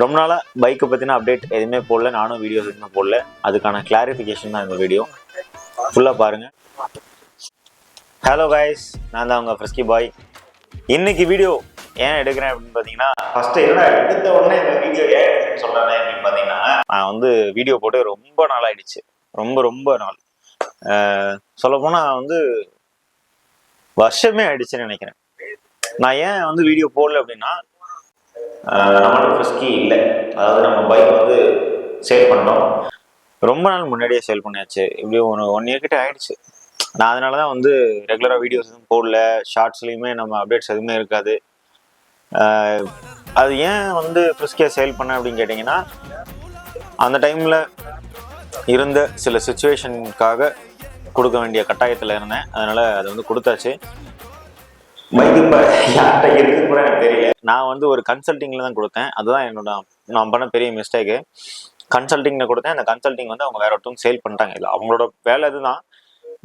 ரொம்ப நாளாக பைக்கை பற்றின அப்டேட் எதுவுமே போடல, நானும் வீடியோஸ் எதுவுமே போடல. அதுக்கான கிளாரிஃபிகேஷன் தான் இந்த வீடியோ, ஃபுல்லாக பாருங்கள். ஹலோ கைஸ், நான் தான் உங்கள் ஃப்ரெஸ்கி பாய். இன்னைக்கு வீடியோ ஏன் எடுக்கிறேன் அப்படின்னு பார்த்தீங்கன்னா, ஃபஸ்ட்டு என்ன எடுத்த உடனே இந்த வீடியோ ஏன் எடுக்கிறேன்னு சொல்கிறேன் அப்படின்னு பார்த்தீங்கன்னா, நான் வந்து வீடியோ போட்டு ரொம்ப நாள் ஆயிடுச்சு. ரொம்ப நாள் சொல்லப்போனால் வந்து வருஷமே ஆயிடுச்சுன்னு நினைக்கிறேன். நான் ஏன் வந்து வீடியோ போடல அப்படின்னா, நம்மளோட ஃப்ரெஸ்கி இல்லை. அதாவது நம்ம பைக் வந்து சேல் பண்ணோம், ரொம்ப நாள் முன்னாடியே சேல் பண்ணியாச்சு. இப்படியும் ஒன் இயர் கிட்ட ஆயிடுச்சு. நான் அதனால தான் வந்து ரெகுலராக வீடியோஸ் எதுவும் போடல, ஷார்ட்ஸ்லையுமே நம்ம அப்டேட்ஸ் எதுவுமே இருக்காது. அது ஏன் வந்து ஃப்ரெஸ்கியாக சேல் பண்ணேன் அப்படின்னு கேட்டிங்கன்னா, அந்த டைமில் இருந்த சில சுச்சுவேஷனுக்காக கொடுக்க வேண்டிய கட்டாயத்தில் இருந்தேன். அதனால் அதை வந்து கொடுத்தாச்சு. பைக் இப்போ யார்கிட்ட இருக்குன்னு கூட எனக்கு தெரியல. நான் வந்து ஒரு கன்சல்ட்டிங்கில் தான் கொடுத்தேன். அதுதான் நான் பண்ண பெரிய மிஸ்டேக்கு. கன்சல்ட்டிங்கில் கொடுத்தேன். அந்த கன்சல்ட்டிங் வந்து அவங்க வேற ஒருத்தவங்க சேல் பண்ணிட்டாங்க. இல்லை, அவங்களோட வேலை இதுதான்.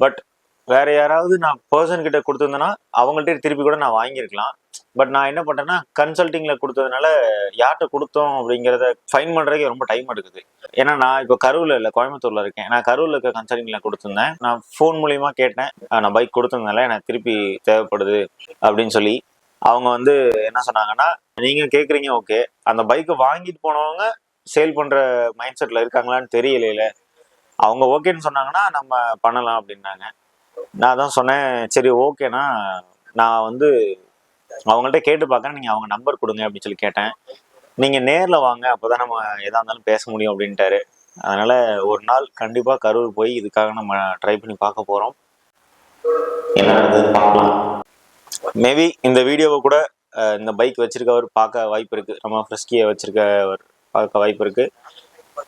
பட் வேற யாராவது நான் பர்சன் கிட்ட கொடுத்துருந்தேன்னா அவங்கள்ட்ட திருப்பி கூட நான் வாங்கியிருக்கலாம். பட் நான் என்ன பண்ணுறேன்னா, கன்சல்ட்டிங்கில் கொடுத்ததுனால யார்கிட்ட கொடுத்தோம் அப்படிங்கிறத ஃபைன் பண்ணுறதுக்கு ரொம்ப டைம் எடுக்குது. ஏன்னா நான் இப்போ கரூரில் இல்லை, கோயம்புத்தூரில் இருக்கேன். நான் கரூரில் இருக்க கன்சல்ட்டிங்கில் கொடுத்துருந்தேன். நான் ஃபோன் மூலிமா கேட்டேன், நான் பைக் கொடுத்ததுனால எனக்கு திருப்பி தேவைப்படுது அப்படின்னு சொல்லி. அவங்க வந்து என்ன சொன்னாங்கன்னா, நீங்கள் கேட்குறீங்க ஓகே, அந்த பைக்கை வாங்கிட்டு போனவங்க சேல் பண்ணுற மைண்ட் செட்டில் இருக்காங்களான்னு தெரியல. அவங்க ஓகேன்னு சொன்னாங்கன்னா நம்ம பண்ணலாம் அப்படின்னாங்க. நான் தான் சொன்னேன், சரி ஓகேண்ணா, நான் வந்து அவங்கள்ட்ட கேட்டு பார்க்குறேன், நீங்கள் அவங்க நம்பர் கொடுங்க அப்படின்னு சொல்லி கேட்டேன். நீங்கள் நேரில் வாங்க, அப்போ தான் நம்ம எதாக இருந்தாலும் பேச முடியும் அப்படின்ட்டாரு. அதனால் ஒரு நாள் கண்டிப்பாக கரூர் போய் இதுக்காக நம்ம ட்ரை பண்ணி பார்க்க போகிறோம். என்ன நடந்ததுன்னு பார்க்கலாம். மேபி இந்த வீடியோவை கூட இந்த பைக் வச்சுருக்கவர் பார்க்க வாய்ப்பு இருக்குது. நம்ம ஃப்ரெஸ்கியை வச்சுருக்கவர் பார்க்க வாய்ப்பு இருக்குது.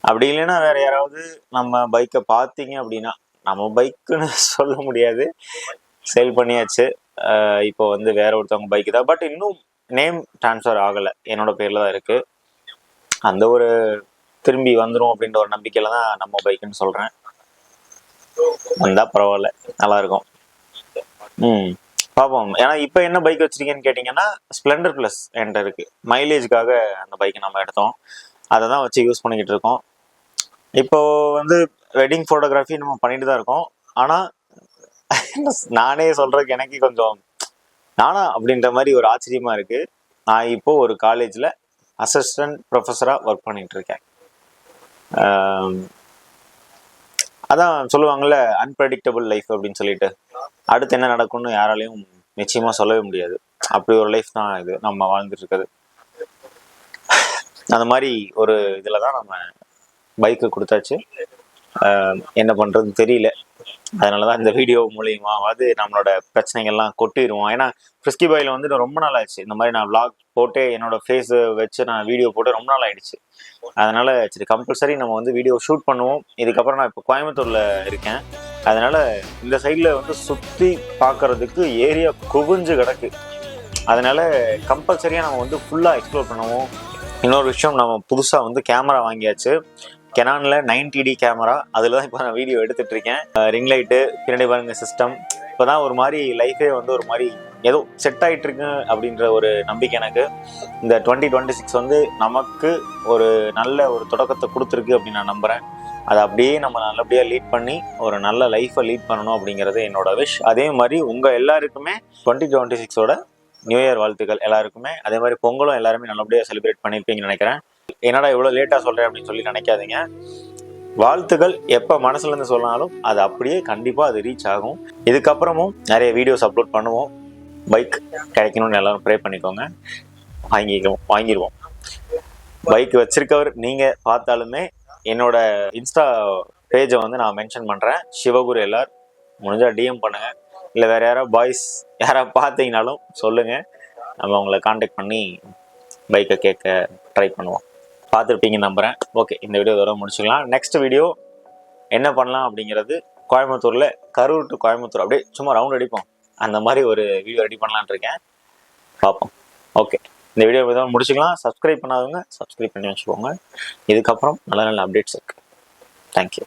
அப்படி இல்லைன்னா வேறு யாராவது நம்ம பைக்கை பார்த்தீங்க அப்படின்னா, நம்ம பைக்குன்னு சொல்ல முடியாது, சேல் பண்ணியாச்சு. இப்போ வந்து வேற ஒருத்தவங்க பைக்கு தான். பட் இன்னும் நேம் ட்ரான்ஸ்ஃபர் ஆகலை, என்னோட பேரில் தான் இருக்குது. அந்த ஒரு திரும்பி வந்துடும் அப்படின்ற ஒரு நம்பிக்கையில் தான் நம்ம பைக்குன்னு சொல்கிறேன். வந்தால் பரவாயில்ல, நல்லாயிருக்கும். பார்ப்போம். ஏன்னா இப்போ என்ன பைக் வச்சுருக்கேன்னு கேட்டிங்கன்னா, ஸ்ப்ளெண்டர் ப்ளஸ் என்கிட்ட இருக்குது. மைலேஜுக்காக அந்த பைக்கை நம்ம எடுத்தோம், அதை தான் வச்சு யூஸ் பண்ணிக்கிட்டு இருக்கோம். இப்போது வந்து வெட்டிங் ஃபோட்டோகிராஃபி நம்ம பண்ணிட்டு தான் இருக்கோம். ஆனால் நானே சொல்கிறதுக்கு எனக்கு கொஞ்சம் நானா அப்படின்ற மாதிரி ஒரு ஆச்சரியமாக இருக்குது. நான் இப்போது ஒரு காலேஜில் அசிஸ்டன்ட் ப்ரொஃபஸராக ஒர்க் பண்ணிகிட்டு இருக்கேன். அதான் சொல்லுவாங்கள்ல, அன்பிரடிக்டபிள் லைஃப் அப்படின்னு சொல்லிட்டு. அடுத்து என்ன நடக்கும்னு யாராலையும் நிச்சயமாக சொல்லவே முடியாது. அப்படி ஒரு லைஃப் தான் இது நம்ம வாழ்ந்துட்டு இருக்குது. அந்த மாதிரி ஒரு இதில் தான் நம்ம பைக்கு கொடுத்தாச்சு. என்ன பண்ணுறதுன்னு தெரியல. அதனால தான் இந்த வீடியோ மூலியமாவது நம்மளோட பிரச்சனைகள்லாம் கொட்டிடுவோம். ஏன்னா ஃப்ரெஸ்கி பாயில் வந்து ரொம்ப நாள் ஆயிடுச்சு. இந்த மாதிரி நான் விளாக் போட்டு என்னோட ஃபேஸை வச்சு நான் வீடியோ போட்டு ரொம்ப நாள் ஆயிடுச்சு. அதனால சரி, கம்பல்சரி நம்ம வந்து வீடியோ ஷூட் பண்ணுவோம். இதுக்கப்புறம் நான் இப்போ கோயம்புத்தூரில் இருக்கேன். அதனால இந்த சைடில் வந்து சுற்றி பார்க்கறதுக்கு ஏரியா குவிஞ்சு கிடக்கு. அதனால கம்பல்சரியாக நம்ம வந்து ஃபுல்லாக எக்ஸ்ப்ளோர் பண்ணுவோம். இன்னொரு விஷயம், நம்ம புதுசாக வந்து கேமரா வாங்கியாச்சு. கெனானில் 90D கேமரா, அதில் தான் இப்போ நான் வீடியோ எடுத்துகிட்டு இருக்கேன். ரிங் லைட்டு, பின்னாடி பாருங்க சிஸ்டம். இப்போ தான் ஒரு மாதிரி லைஃபே வந்து ஒரு மாதிரி ஏதோ செட் ஆகிட்டு இருக்கு அப்படின்ற ஒரு நம்பிக்கை எனக்கு. இந்த 2026 வந்து நமக்கு ஒரு நல்ல ஒரு தொடக்கத்தை கொடுத்துருக்கு அப்படின்னு நான் நம்புகிறேன். அதை அப்படியே நம்ம நல்லபடியாக லீட் பண்ணி ஒரு நல்ல லைஃப்பை லீட் பண்ணணும் அப்படிங்கிறது என்னோட விஷ். அதே மாதிரி உங்கள் எல்லாருக்குமே 2026ஓட நியூ இயர் வாழ்த்துக்கள் எல்லாருக்குமே. அதே மாதிரி பொங்கலும் எல்லாருமே நல்லபடியாக செலிப்ரேட் பண்ணியிருப்பீங்கன்னு நினைக்கிறேன். என்னடா இவ்வளோ லேட்டாக சொல்கிறேன் அப்படின்னு சொல்லி நினைக்காதீங்க. வாழ்த்துக்கள் எப்போ மனசுலேருந்து சொன்னாலும் அது அப்படியே கண்டிப்பாக அது ரீச் ஆகும். இதுக்கப்புறமும் நிறைய வீடியோஸ் அப்லோட் பண்ணுவோம். பைக் கிடைக்கணும்னு எல்லாரும் ப்ரே பண்ணிக்கோங்க. வாங்கிடுவோம். பைக் வச்சிருக்கவர் நீங்கள் பார்த்தாலுமே என்னோட இன்ஸ்டா பேஜை வந்து நான் மென்ஷன் பண்ணுறேன், சிவகுரு எல்லார். முடிஞ்சால் டிஎம் பண்ணுங்கள். இல்லை வேறு யாராவது பாய்ஸ் யாராவது பார்த்தீங்கனாலும் சொல்லுங்கள், நம்ம உங்களை காண்டாக்ட் பண்ணி பைக்கை கேட்க ட்ரை பண்ணுவோம். பார்த்துருப்பீங்கன்னு நம்புகிறேன். ஓகே, இந்த வீடியோ இதோட முடிச்சுக்கலாம். நெக்ஸ்ட் வீடியோ என்ன பண்ணலாம் அப்படிங்கிறது, கோயம்புத்தூரில் கரூர் டு கோயம்புத்தூர் அப்படியே சும்மா ரவுண்ட் அடிப்போம், அந்த மாதிரி ஒரு வீடியோ ரெடி பண்ணலான் இருக்கேன். பார்ப்போம். ஓகே, இந்த வீடியோ இதோட முடிச்சுக்கலாம். சப்ஸ்கிரைப் பண்ணாதவங்க சப்ஸ்கிரைப் பண்ணி வச்சுக்கோங்க. இதுக்கப்புறம் நல்ல நல்ல அப்டேட்ஸ் இருக்குது. தேங்க்யூ.